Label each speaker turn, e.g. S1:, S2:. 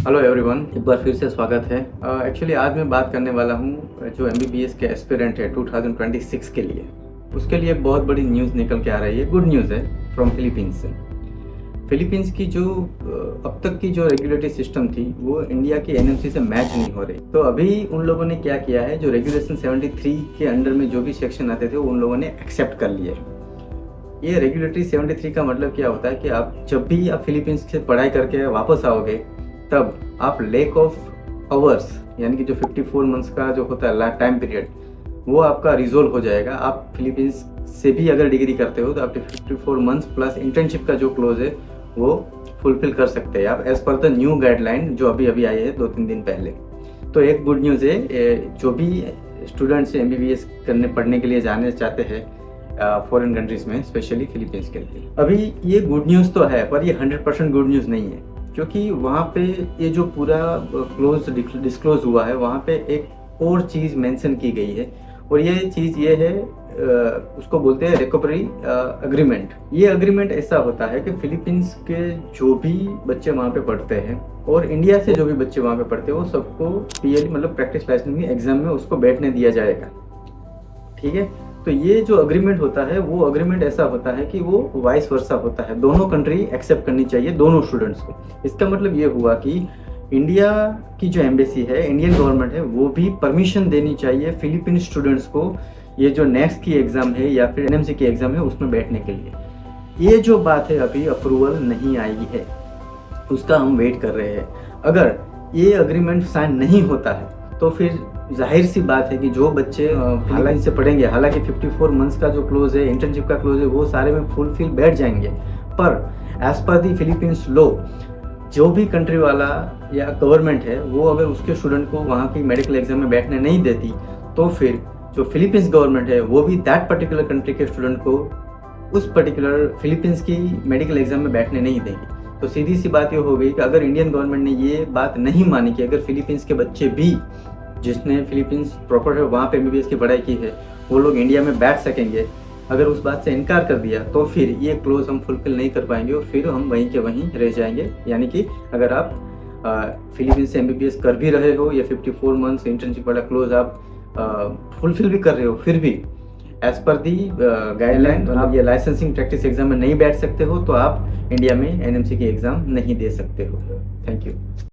S1: Hello everyone, एक बार फिर से स्वागत है। एक्चुअली आज मैं बात करने वाला हूँ जो एमबीबीएस के एस्पिरेंट है 2026 के लिए। उसके लिए बहुत बड़ी न्यूज़ निकल के आ रही है, गुड न्यूज़ है फ्रॉम फिलीपींस से। फिलीपींस की जो अब तक की जो रेगुलेटरी सिस्टम थी वो इंडिया की एनएमसी से मैच नहीं हो रही। तो अभी उन लोगों ने क्या किया है, जो रेगुलेशन 73 के अंडर में जो भी सेक्शन आते थे वो उन लोगों ने एक्सेप्ट कर लिए। ये रेगुलेटरी 73 का मतलब क्या होता है कि आप जब भी आप फिलीपींस से पढ़ाई करके वापस आओगे तब आप लैक ऑफ आवर्स यानी कि जो 54 मंथ्स का जो होता है टाइम पीरियड वो आपका रिजोल्व हो जाएगा। आप फिलीपींस से भी अगर डिग्री करते हो तो आपके 54 मंथ्स प्लस इंटर्नशिप का जो क्लोज है वो फुलफिल कर सकते हैं आप as per the new guideline जो अभी आई है 2-3 दिन पहले। तो एक गुड न्यूज़ है, जो भी स्टूडेंट्स एमबीबीएस पढ़ने के लिए जाने चाहते हैं फॉरेन कंट्रीज में, स्पेशली फिलीपींस के लिए। अभी ये गुड न्यूज़ तो है पर ये 100% गुड न्यूज़ नहीं है, क्योंकि वहाँ पे ये जो पूरा क्लोज डिस्क्लोज हुआ है वहाँ पे एक और चीज़ मेंशन की गई है, और ये चीज़ ये है उसको बोलते हैं रिकवरी अग्रीमेंट। ये अग्रीमेंट ऐसा होता है कि फिलीपींस के जो भी बच्चे वहाँ पे पढ़ते हैं और इंडिया से जो भी बच्चे वहाँ पे पढ़ते हैं वो सबको पीएल मतलब प्रैक्टिस लाइसेंसिंग एग्जाम में उसको बैठने दिया जाएगा। ठीक है, तो ये जो अग्रीमेंट होता है वो अग्रीमेंट ऐसा होता है कि वो वाइस वर्सा होता है, दोनों कंट्री एक्सेप्ट करनी चाहिए दोनों स्टूडेंट्स को। इसका मतलब ये हुआ कि इंडिया की जो एम्बेसी है, इंडियन गवर्नमेंट है, वो भी परमिशन देनी चाहिए फिलीपीन स्टूडेंट्स को ये जो नेक्स्ट की एग्ज़ाम है या फिर एनएमसी की एग्ज़ाम है उसमें बैठने के लिए। ये जो बात है अभी अप्रूवल नहीं आई है, उसका हम वेट कर रहे हैं। अगर ये अग्रीमेंट साइन नहीं होता है तो फिर जाहिर सी बात है कि जो बच्चे हालांकि से पढ़ेंगे, हालांकि 54 मंथ्स का जो क्लोज है, इंटर्नशिप का क्लोज है, वो सारे में फुलफिल बैठ जाएंगे। पर एज पर दी फिलीपींस लॉ जो भी कंट्री वाला या गवर्नमेंट है वो अगर उसके स्टूडेंट को वहाँ की मेडिकल एग्जाम में बैठने नहीं देती तो फिर जो फिलीपींस गवर्नमेंट है वो भी दैट पर्टिकुलर कंट्री के स्टूडेंट को उस पर्टिकुलर फिलीपींस की मेडिकल एग्जाम में बैठने नहीं देगी। तो सीधी सी बात ये हो गई कि अगर इंडियन गवर्नमेंट ने ये बात नहीं मानी कि अगर फिलीपींस के बच्चे भी जिसने फिलीपींस प्रॉपर है वहाँ पे एमबीबीएस की पढ़ाई की है वो लोग इंडिया में बैठ सकेंगे, अगर उस बात से इनकार कर दिया तो फिर ये क्लोज हम फुलफिल नहीं कर पाएंगे और फिर हम वहीं के वहीं रह जाएंगे। यानी कि अगर आप फिलीपींस से एमबीबीएस कर भी रहे हो या 54 मंथ्स इंटर्नशिप वाला क्लोज आप फुलफिल भी कर रहे हो, फिर भी एज पर दी गाइडलाइन आप ये लाइसेंसिंग प्रैक्टिस एग्जाम में नहीं बैठ सकते हो, तो आप इंडिया में एनएमसी की एग्ज़ाम नहीं दे सकते हो। Thank you.